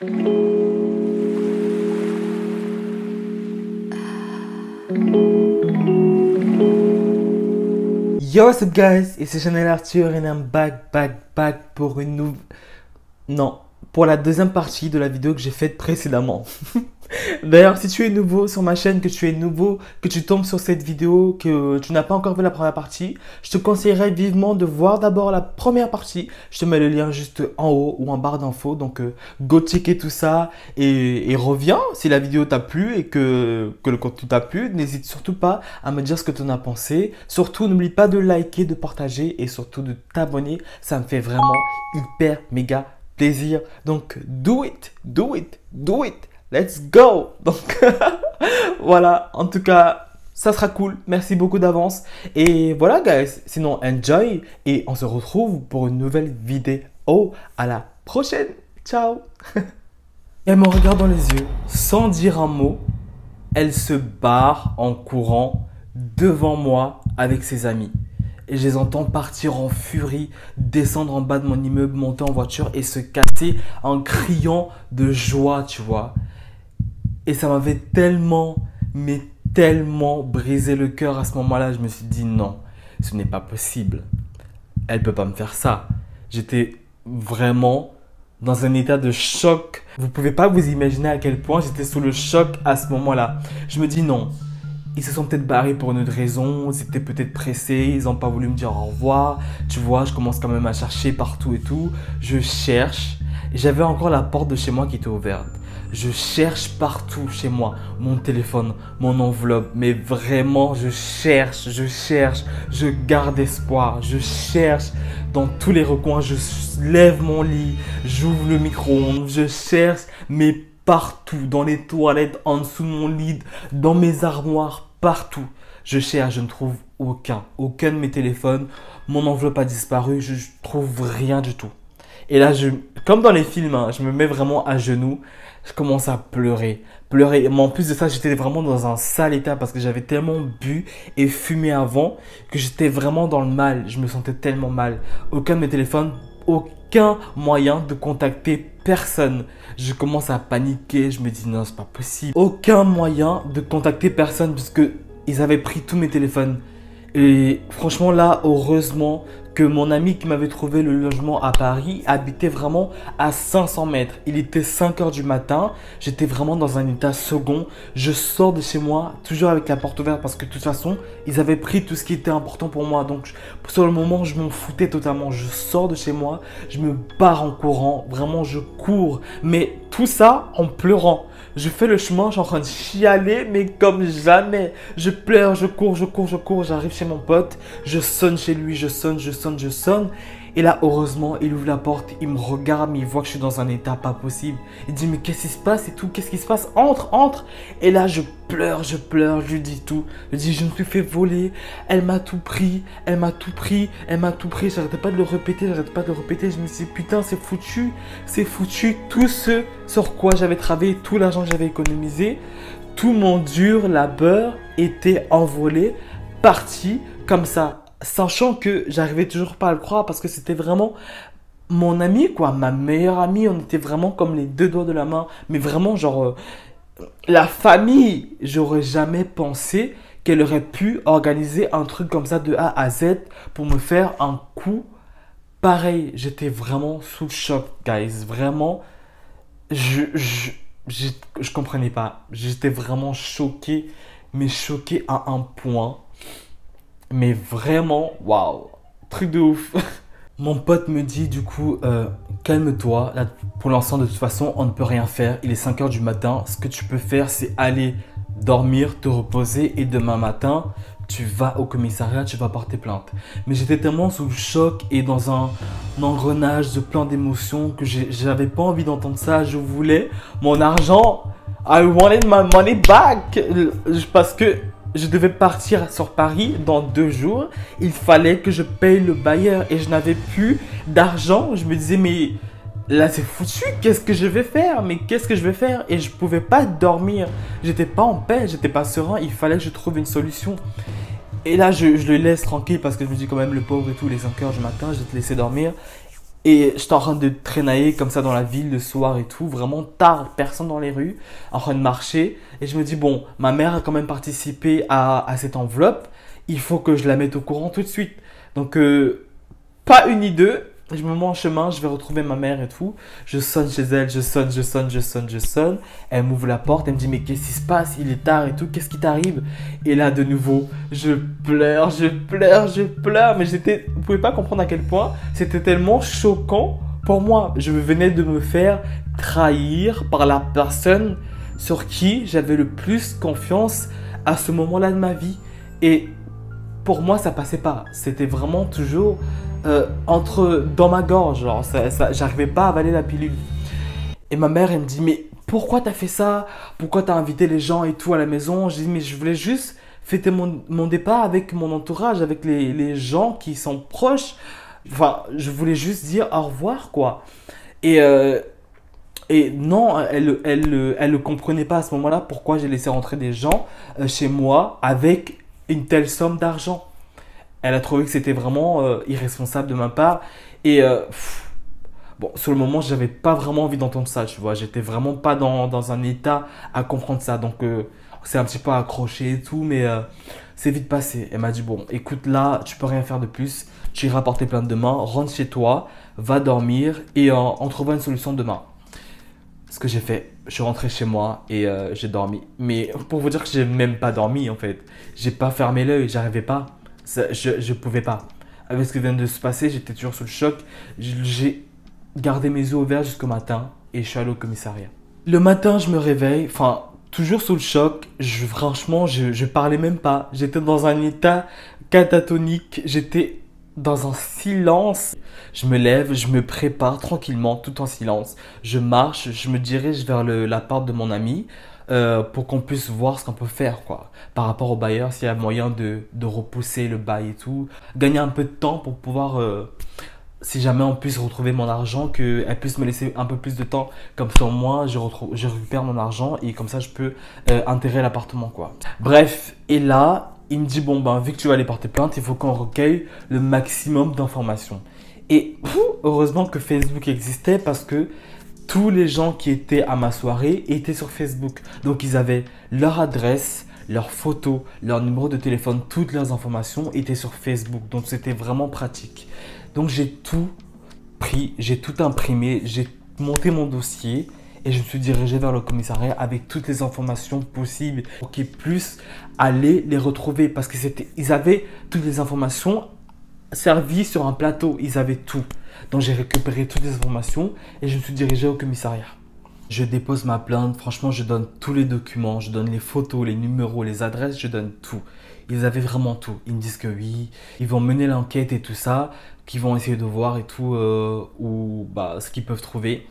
Yo, what's up guys, ici Chanel Arthur and I'm back pour une nouvelle... Non, pour la deuxième partie de la vidéo que j'ai faite précédemment. D'ailleurs, si tu es nouveau sur ma chaîne, que tu tombes sur cette vidéo, que tu n'as pas encore vu la première partie, je te conseillerais vivement de voir d'abord la première partie. Je te mets le lien juste en haut ou en barre d'infos. Donc, go checker tout ça et reviens si la vidéo t'a plu et que le contenu t'a plu. N'hésite surtout pas à me dire ce que tu en as pensé. Surtout, n'oublie pas de liker, de partager et surtout de t'abonner. Ça me fait vraiment hyper méga plaisir. Donc, do it. Let's go! Donc, voilà, en tout cas, ça sera cool. Merci beaucoup d'avance. Et voilà, guys. Sinon, enjoy. Et on se retrouve pour une nouvelle vidéo. À la prochaine. Ciao! Elle me regarde dans les yeux, sans dire un mot. Elle se barre en courant devant moi avec ses amis. Et je les entends partir en furie, descendre en bas de mon immeuble, monter en voiture et se casser en criant de joie, tu vois. Et ça m'avait tellement, mais tellement brisé le cœur à ce moment-là. Je me suis dit non, ce n'est pas possible. Elle ne peut pas me faire ça. J'étais vraiment dans un état de choc. Vous ne pouvez pas vous imaginer à quel point j'étais sous le choc à ce moment-là. Je me dis non. Ils se sont peut-être barrés pour une autre raison, ils étaient peut-être pressés, ils n'ont pas voulu me dire au revoir. Tu vois, je commence quand même à chercher partout et tout. Je cherche. J'avais encore la porte de chez moi qui était ouverte. Je cherche partout chez moi, mon téléphone, mon enveloppe, mais vraiment je cherche, je garde espoir, je cherche dans tous les recoins, je lève mon lit, j'ouvre le micro-ondes, je cherche, mais partout, dans les toilettes, en dessous de mon lit, dans mes armoires, partout. Je cherche, je ne trouve aucun de mes téléphones, mon enveloppe a disparu, je trouve rien du tout. Et là, comme dans les films, hein, je me mets vraiment à genoux. Je commence à pleurer. Mais en plus de ça, j'étais vraiment dans un sale état parce que j'avais tellement bu et fumé avant que j'étais vraiment dans le mal. Je me sentais tellement mal. Aucun de mes téléphones, aucun moyen de contacter personne. Je commence à paniquer. Je me dis non, c'est pas possible. Aucun moyen de contacter personne puisque ils avaient pris tous mes téléphones. Et franchement là, heureusement que mon ami qui m'avait trouvé le logement à Paris habitait vraiment à 500 mètres. Il était 5 h du matin, j'étais vraiment dans un état second. Je sors de chez moi, toujours avec la porte ouverte parce que de toute façon, ils avaient pris tout ce qui était important pour moi. Donc sur le moment, je m'en foutais totalement. Je sors de chez moi, je me barre en courant, vraiment je cours. Mais tout ça en pleurant. Je fais le chemin, je suis en train de chialer, mais comme jamais. Je pleure, je cours, j'arrive chez mon pote, je sonne chez lui, je sonne. Et là, heureusement, il ouvre la porte, il me regarde, mais il voit que je suis dans un état pas possible. Il dit, mais qu'est-ce qui se passe et tout, qu'est-ce qui se passe? Entre. Et là, je pleure, je lui dis tout. Je dis, je me suis fait voler, elle m'a tout pris. J'arrêtais pas de le répéter. Je me suis dit, putain, c'est foutu. Tout ce sur quoi j'avais travaillé, tout l'argent que j'avais économisé, tout mon dur labeur était envolé, parti comme ça. Sachant que j'arrivais toujours pas à le croire parce que c'était vraiment mon ami, quoi, ma meilleure amie. On était vraiment comme les deux doigts de la main. Mais vraiment, genre, la famille, j'aurais jamais pensé qu'elle aurait pu organiser un truc comme ça de A à Z pour me faire un coup pareil. J'étais vraiment sous le choc, guys. Vraiment, je comprenais pas. J'étais vraiment choqué, mais choqué à un point. Mais vraiment, waouh, truc de ouf. Mon pote me dit du coup, calme-toi. Là, pour l'instant, de toute façon, on ne peut rien faire. Il est 5 h du matin. Ce que tu peux faire, c'est aller dormir, te reposer. Et demain matin, tu vas au commissariat, tu vas porter plainte. Mais j'étais tellement sous le choc et dans un engrenage de plein d'émotions que j'avais pas envie d'entendre ça. Je voulais mon argent. I wanted my money back. Parce que je devais partir sur Paris dans 2 jours. Il fallait que je paye le bailleur et je n'avais plus d'argent. Je me disais, mais là c'est foutu. Qu'est-ce que je vais faire? Et je pouvais pas dormir. J'étais pas en paix, j'étais pas serein. Il fallait que je trouve une solution. Et là, je le laisse tranquille parce que je me dis quand même, le pauvre et tout, les 5 h du matin, je vais te laisser dormir. Et j'étais en train de traînailler comme ça dans la ville le soir et tout, vraiment tard, personne dans les rues, en train de marcher. Et je me dis, bon, ma mère a quand même participé à cette enveloppe, il faut que je la mette au courant tout de suite. Donc, pas une ni deux, je me mets en chemin, je vais retrouver ma mère et tout. Je sonne chez elle, je sonne, je sonne, je sonne, je sonne. Elle m'ouvre la porte, elle me dit, mais qu'est-ce qui se passe? Il est tard et tout, qu'est-ce qui t'arrive? Et là, de nouveau, je pleure, je pleure, je pleure. Mais vous pouvez pas comprendre à quel point c'était tellement choquant pour moi. Je venais de me faire trahir par la personne sur qui j'avais le plus confiance à ce moment-là de ma vie. Et pour moi, ça passait pas. C'était vraiment toujours dans ma gorge. Genre, j'arrivais pas à avaler la pilule. Et ma mère, elle me dit, mais pourquoi t'as fait ça? Pourquoi t'as invité les gens et tout à la maison? Je dis, mais je voulais juste fêter mon départ avec mon entourage, avec les gens qui sont proches. Enfin, je voulais juste dire au revoir, quoi. Et, et non, elle ne comprenait pas à ce moment-là pourquoi j'ai laissé rentrer des gens chez moi avec une telle somme d'argent. Elle a trouvé que c'était vraiment irresponsable de ma part. Et bon, sur le moment, j'avais pas vraiment envie d'entendre ça, tu vois. J'étais vraiment pas dans un état à comprendre ça. Donc, c'est un petit peu accroché et tout, mais c'est vite passé. Elle m'a dit, bon, écoute, là, tu peux rien faire de plus. Tu iras porter plainte demain, rentre chez toi, va dormir et on trouvera une solution demain. Ce que j'ai fait, je suis rentré chez moi et j'ai dormi. Mais pour vous dire que j'ai même pas dormi en fait. J'ai pas fermé l'œil, j'arrivais pas. Je pouvais pas. Avec ce qui vient de se passer, j'étais toujours sous le choc. J'ai gardé mes yeux ouverts jusqu'au matin et je suis allé au commissariat. Le matin, je me réveille, enfin, toujours sous le choc. Franchement, je parlais même pas. J'étais dans un état catatonique. J'étais dans un silence. Je me lève, je me prépare tranquillement, tout en silence. Je marche, je me dirige vers la porte de mon ami pour qu'on puisse voir ce qu'on peut faire, quoi. Par rapport au bailleur, s'il y a moyen de repousser le bail et tout. Gagner un peu de temps pour pouvoir, si jamais on puisse retrouver mon argent, qu'elle puisse me laisser un peu plus de temps. Comme ça, moi, je récupère mon argent et comme ça, je peux enterrer l'appartement, quoi. Bref, et là, il me dit, bon, ben, vu que tu vas aller porter plainte, il faut qu'on recueille le maximum d'informations. Et heureusement que Facebook existait parce que tous les gens qui étaient à ma soirée étaient sur Facebook. Donc, ils avaient leur adresse, leurs photos, leur numéro de téléphone, toutes leurs informations étaient sur Facebook. Donc, c'était vraiment pratique. Donc, j'ai tout pris, j'ai tout imprimé, j'ai monté mon dossier et je me suis dirigé vers le commissariat avec toutes les informations possibles pour qu'ils puissent aller les retrouver parce qu'ils avaient toutes les informations servies sur un plateau, ils avaient tout. Donc j'ai récupéré toutes les informations et je me suis dirigé au commissariat. Je dépose ma plainte, franchement je donne tous les documents, je donne les photos, les numéros, les adresses, je donne tout. Ils avaient vraiment tout. Ils me disent que oui, ils vont mener l'enquête et tout ça, qu'ils vont essayer de voir et tout, ce qu'ils peuvent trouver.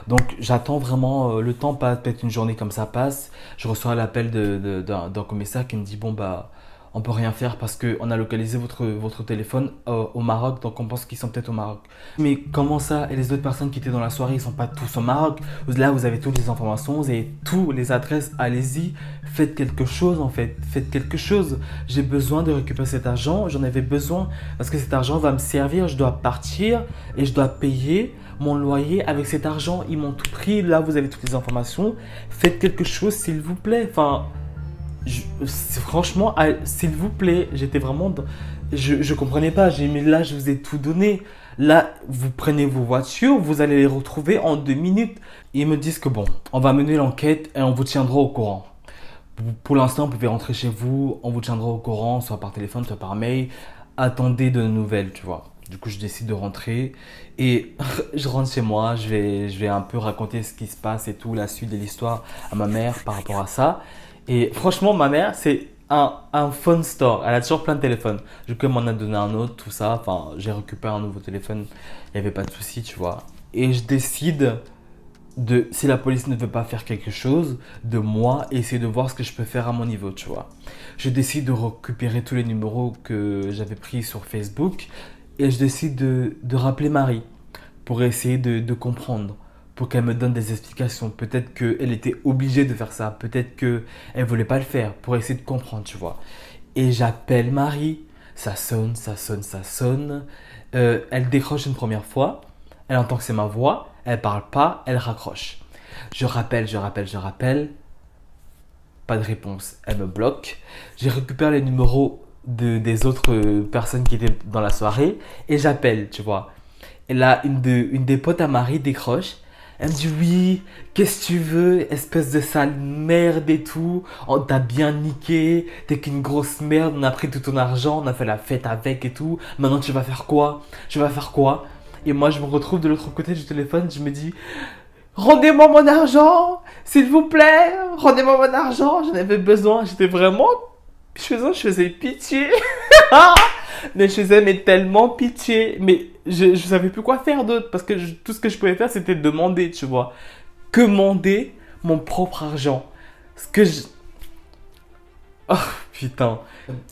Donc j'attends vraiment le temps, peut-être une journée comme ça passe. Je reçois l'appel d'un commissaire qui me dit, bon bah, on peut rien faire parce qu'on a localisé votre téléphone au Maroc, donc on pense qu'ils sont peut-être au Maroc. Mais comment ça? Et les autres personnes qui étaient dans la soirée, ils sont pas tous au Maroc? Là, vous avez toutes les informations, vous avez toutes les adresses, allez-y, faites quelque chose en fait, faites quelque chose. J'ai besoin de récupérer cet argent, j'en avais besoin parce que cet argent va me servir, je dois partir et je dois payer mon loyer avec cet argent. Ils m'ont tout pris, là vous avez toutes les informations, faites quelque chose s'il vous plaît. Enfin, franchement, s'il vous plaît, j'étais vraiment je comprenais pas. J'ai dit, mais là, je vous ai tout donné. Là, vous prenez vos voitures, vous allez les retrouver en 2 minutes. Ils me disent que bon, on va mener l'enquête et on vous tiendra au courant. Pour l'instant, vous pouvez rentrer chez vous, on vous tiendra au courant, soit par téléphone, soit par mail. Attendez de nouvelles, tu vois. Du coup, je décide de rentrer et je rentre chez moi. Je vais un peu raconter ce qui se passe et tout, la suite de l'histoire à ma mère par rapport à ça. Et franchement, ma mère, c'est un phone store. Elle a toujours plein de téléphones. Du coup, elle m'en a donné un autre, tout ça. Enfin, j'ai récupéré un nouveau téléphone. Il n'y avait pas de souci, tu vois. Et je décide si la police ne veut pas faire quelque chose, de moi, essayer de voir ce que je peux faire à mon niveau, tu vois. Je décide de récupérer tous les numéros que j'avais pris sur Facebook. Et je décide de rappeler Marie pour essayer de comprendre. Pour qu'elle me donne des explications. Peut-être qu'elle était obligée de faire ça. Peut-être qu'elle ne voulait pas le faire pour essayer de comprendre, tu vois. Et j'appelle Marie. Ça sonne, ça sonne, ça sonne. Elle décroche une première fois. Elle entend que c'est ma voix, elle parle pas, elle raccroche. Je rappelle, pas de réponse. Elle me bloque. J'ai récupéré les numéros des autres personnes qui étaient dans la soirée et j'appelle, tu vois. Et là, une des potes à Marie décroche. Elle me dit oui, qu'est-ce que tu veux, espèce de sale merde et tout. On t'a bien niqué, t'es qu'une grosse merde, on a pris tout ton argent, on a fait la fête avec et tout. Maintenant tu vas faire quoi? Tu vas faire quoi? Et moi je me retrouve de l'autre côté du téléphone, je me dis rendez-moi mon argent, s'il vous plaît, rendez-moi mon argent, j'en avais besoin, j'étais vraiment... Je faisais pitié. Mais je faisais mais tellement pitié. Mais je savais plus quoi faire d'autre. Parce que tout ce que je pouvais faire, c'était demander, tu vois. Commander mon propre argent. Ce que je... Oh putain.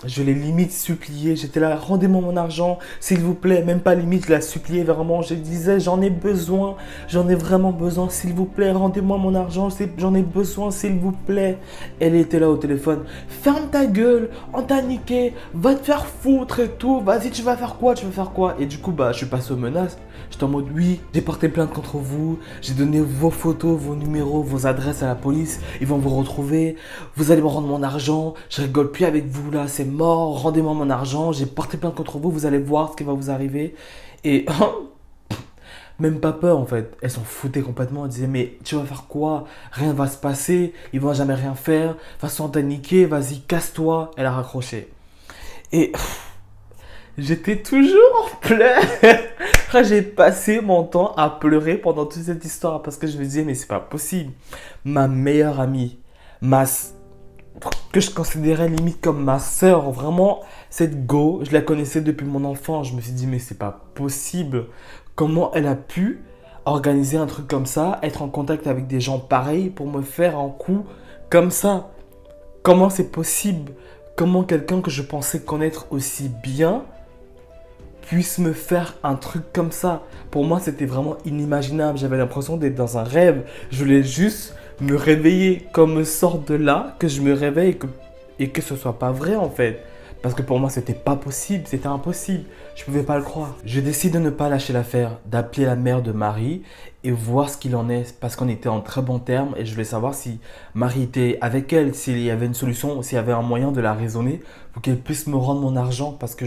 Je l'ai limite supplié. J'étais là, rendez-moi mon argent, s'il vous plaît. Même pas limite, je la supplié vraiment. Je disais, j'en ai besoin. J'en ai vraiment besoin, s'il vous plaît. Rendez-moi mon argent, j'en ai besoin, s'il vous plaît. Elle était là au téléphone. Ferme ta gueule, on t'a niqué. Va te faire foutre et tout. Vas-y, tu vas faire quoi? Tu vas faire quoi? Et du coup, bah, je suis passé aux menaces. J'étais en mode, oui, j'ai porté plainte contre vous. J'ai donné vos photos, vos numéros, vos adresses à la police. Ils vont vous retrouver. Vous allez me rendre mon argent. Je rigole plus avec vous là. C'est mort, rendez-moi mon argent, j'ai porté plainte contre vous, vous allez voir ce qui va vous arriver. Et même pas peur en fait, elles s'en foutaient complètement, elles disaient mais tu vas faire quoi? Rien va se passer, ils vont jamais rien faire, de toute façon t'as niqué, vas-y casse-toi. Elle a raccroché. Et j'étais toujours en pleurs. J'ai passé mon temps à pleurer pendant toute cette histoire parce que je me disais mais c'est pas possible. Ma meilleure amie, ma que je considérais limite comme ma sœur. Vraiment, cette go, je la connaissais depuis mon enfant. Je me suis dit, mais c'est pas possible. Comment elle a pu organiser un truc comme ça, être en contact avec des gens pareils pour me faire un coup comme ça? Comment c'est possible? Comment quelqu'un que je pensais connaître aussi bien puisse me faire un truc comme ça? Pour moi, c'était vraiment inimaginable. J'avais l'impression d'être dans un rêve. Je voulais juste me réveiller, qu'on me sorte de là, que je me réveille et que ce soit pas vrai en fait. Parce que pour moi, c'était pas possible, c'était impossible. Je pouvais pas le croire. Je décide de ne pas lâcher l'affaire, d'appeler la mère de Marie et voir ce qu'il en est. Parce qu'on était en très bons termes et je voulais savoir si Marie était avec elle, s'il y avait une solution, s'il y avait un moyen de la raisonner pour qu'elle puisse me rendre mon argent. Parce que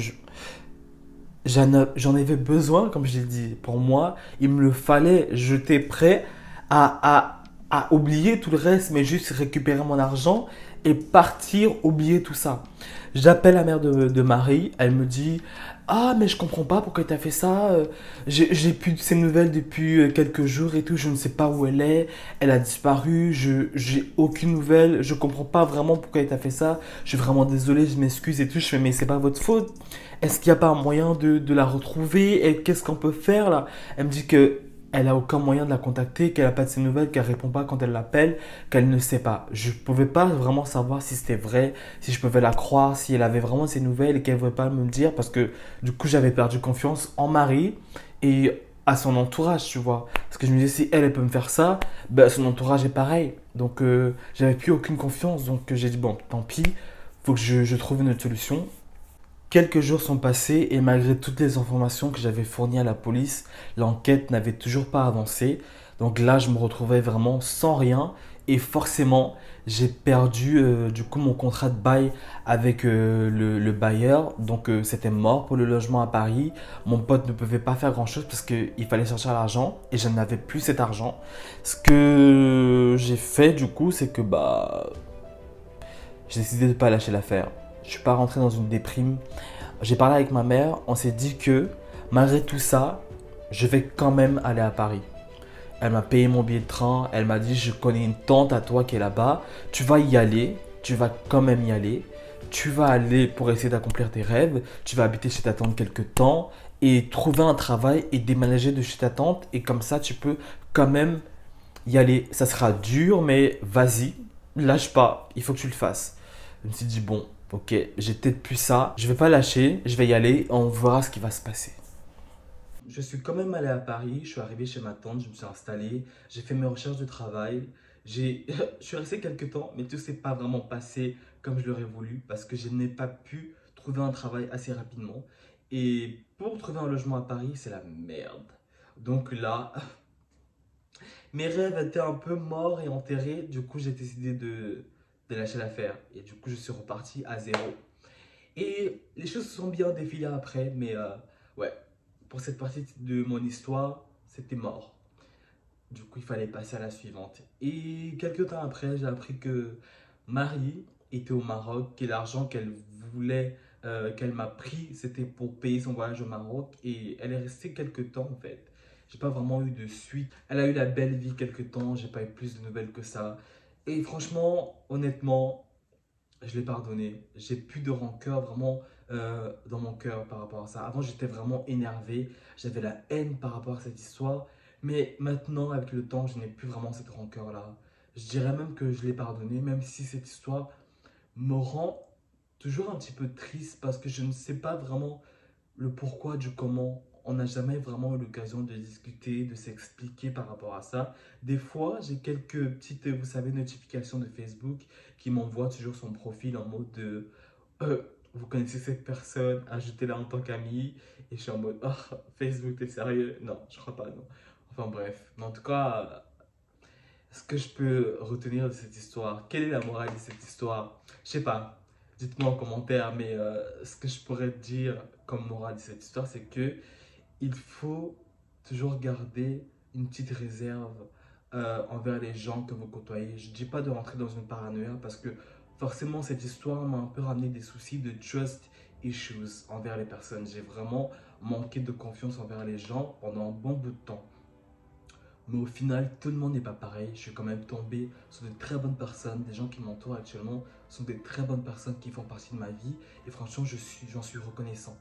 j'en avais besoin, comme je l'ai dit. Pour moi, il me le fallait. J'étais prêt à oublier tout le reste, mais juste récupérer mon argent et partir, oublier tout ça. J'appelle la mère de Marie. Elle me dit ah, mais je comprends pas pourquoi tu as fait ça. J'ai plus de ses nouvelles depuis quelques jours et tout. Je ne sais pas où elle est. Elle a disparu. J'ai aucune nouvelle. Je comprends pas vraiment pourquoi tu as fait ça. Je suis vraiment désolé. Je m'excuse et tout. Je fais, mais c'est pas votre faute. Est-ce qu'il n'y a pas un moyen de la retrouver? Et qu'est-ce qu'on peut faire là? Elle me dit que elle a aucun moyen de la contacter, qu'elle n'a pas de ses nouvelles, qu'elle répond pas quand elle l'appelle, qu'elle ne sait pas. Je ne pouvais pas vraiment savoir si c'était vrai, si je pouvais la croire, si elle avait vraiment ses nouvelles et qu'elle ne voulait pas me le dire parce que du coup j'avais perdu confiance en Marie et à son entourage, tu vois. Parce que je me disais si elle peut me faire ça, ben, son entourage est pareil. Donc j'avais plus aucune confiance. Donc j'ai dit bon, tant pis, faut que je trouve une autre solution. Quelques jours sont passés et malgré toutes les informations que j'avais fournies à la police, l'enquête n'avait toujours pas avancé. Donc là, je me retrouvais vraiment sans rien et forcément, j'ai perdu du coup mon contrat de bail avec le bailleur. Donc c'était mort pour le logement à Paris. Mon pote ne pouvait pas faire grand-chose parce qu'il fallait chercher l'argent et je n'avais plus cet argent. Ce que j'ai fait du coup, c'est que bah j'ai décidé de ne pas lâcher l'affaire. Je suis pas rentré dans une déprime. J'ai parlé avec ma mère, on s'est dit que malgré tout ça, je vais quand même aller à Paris. Elle m'a payé mon billet de train, elle m'a dit je connais une tante à toi qui est là-bas, tu vas y aller, tu vas quand même y aller. Tu vas aller pour essayer d'accomplir tes rêves, tu vas habiter chez ta tante quelques temps et trouver un travail et déménager de chez ta tante et comme ça tu peux quand même y aller. Ça sera dur mais vas-y, lâche pas, il faut que tu le fasses. Je me suis dit, bon, ok, j'ai peut-être plus ça. Je vais pas lâcher, je vais y aller, on verra ce qui va se passer. Je suis quand même allé à Paris, je suis arrivé chez ma tante, je me suis installé, j'ai fait mes recherches de travail. Je suis resté quelques temps, mais tout s'est pas vraiment passé comme je l'aurais voulu parce que je n'ai pas pu trouver un travail assez rapidement. Et pour trouver un logement à Paris, c'est la merde. Donc là, mes rêves étaient un peu morts et enterrés. Du coup, j'ai décidé de lâcher l'affaire. Et du coup, je suis reparti à zéro. Et les choses se sont bien défilées après. Mais ouais, pour cette partie de mon histoire, c'était mort. Du coup, il fallait passer à la suivante. Et quelques temps après, j'ai appris que Marie était au Maroc et l'argent qu'elle voulait, qu'elle m'a pris, c'était pour payer son voyage au Maroc. Et elle est restée quelques temps en fait. J'ai pas vraiment eu de suite. Elle a eu la belle vie quelques temps, j'ai pas eu plus de nouvelles que ça. Et franchement, honnêtement, je l'ai pardonné. J'ai plus de rancœur vraiment dans mon cœur par rapport à ça. Avant, j'étais vraiment énervé. J'avais la haine par rapport à cette histoire. Mais maintenant, avec le temps, je n'ai plus vraiment cette rancœur-là. Je dirais même que je l'ai pardonné, même si cette histoire me rend toujours un petit peu triste parce que je ne sais pas vraiment le pourquoi du comment. On n'a jamais vraiment eu l'occasion de discuter, de s'expliquer par rapport à ça. Des fois, j'ai quelques petites, vous savez, notifications de Facebook qui m'envoient toujours son profil en mode de vous connaissez cette personne, ajoutez-la en tant qu'amie. Et je suis en mode oh, Facebook, t'es sérieux? Non, je crois pas, non. Enfin bref, mais en tout cas, ce que je peux retenir de cette histoire, quelle est la morale de cette histoire? Je sais pas, dites-moi en commentaire, mais ce que je pourrais dire comme morale de cette histoire, c'est que il faut toujours garder une petite réserve envers les gens que vous côtoyez. Je ne dis pas de rentrer dans une paranoïa parce que forcément cette histoire m'a un peu ramené des soucis de trust issues envers les personnes. J'ai vraiment manqué de confiance envers les gens pendant un bon bout de temps. Mais au final, tout le monde n'est pas pareil. Je suis quand même tombé sur de très bonnes personnes. Des gens qui m'entourent actuellement sont des très bonnes personnes qui font partie de ma vie. Et franchement, j'en suis reconnaissant.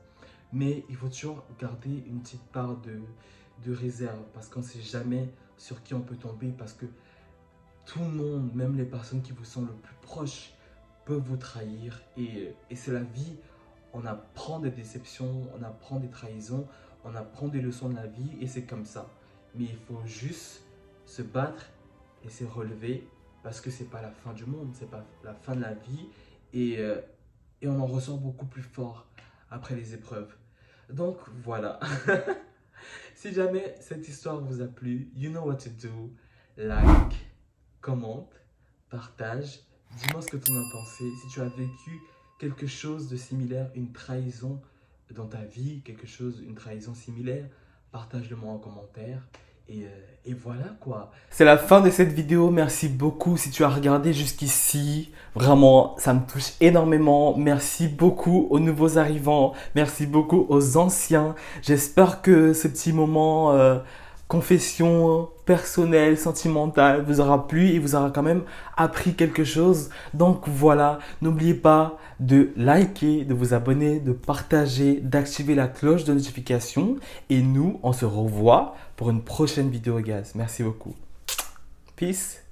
Mais il faut toujours garder une petite part de réserve parce qu'on ne sait jamais sur qui on peut tomber. Parce que tout le monde, même les personnes qui vous sont le plus proches, peuvent vous trahir. Et c'est la vie. On apprend des déceptions, on apprend des trahisons, on apprend des leçons de la vie et c'est comme ça. Mais il faut juste se battre et se relever parce que c'est pas la fin du monde, c'est pas la fin de la vie et on en ressort beaucoup plus fort après les épreuves. Donc voilà. Si jamais cette histoire vous a plu, you know what to do. Like, commente, partage. Dis-moi ce que tu en as pensé. Si tu as vécu quelque chose de similaire, une trahison dans ta vie, une trahison similaire, partage-le moi en commentaire. Et voilà quoi. C'est la fin de cette vidéo. Merci beaucoup si tu as regardé jusqu'ici. Vraiment, ça me touche énormément. Merci beaucoup aux nouveaux arrivants. Merci beaucoup aux anciens. J'espère que ce petit moment confession personnelle, sentimentale vous aura plu et vous aura quand même appris quelque chose. Donc voilà, n'oubliez pas de liker, de vous abonner, de partager, d'activer la cloche de notification. Et nous, on se revoit pour une prochaine vidéo, guys. Merci beaucoup. Peace.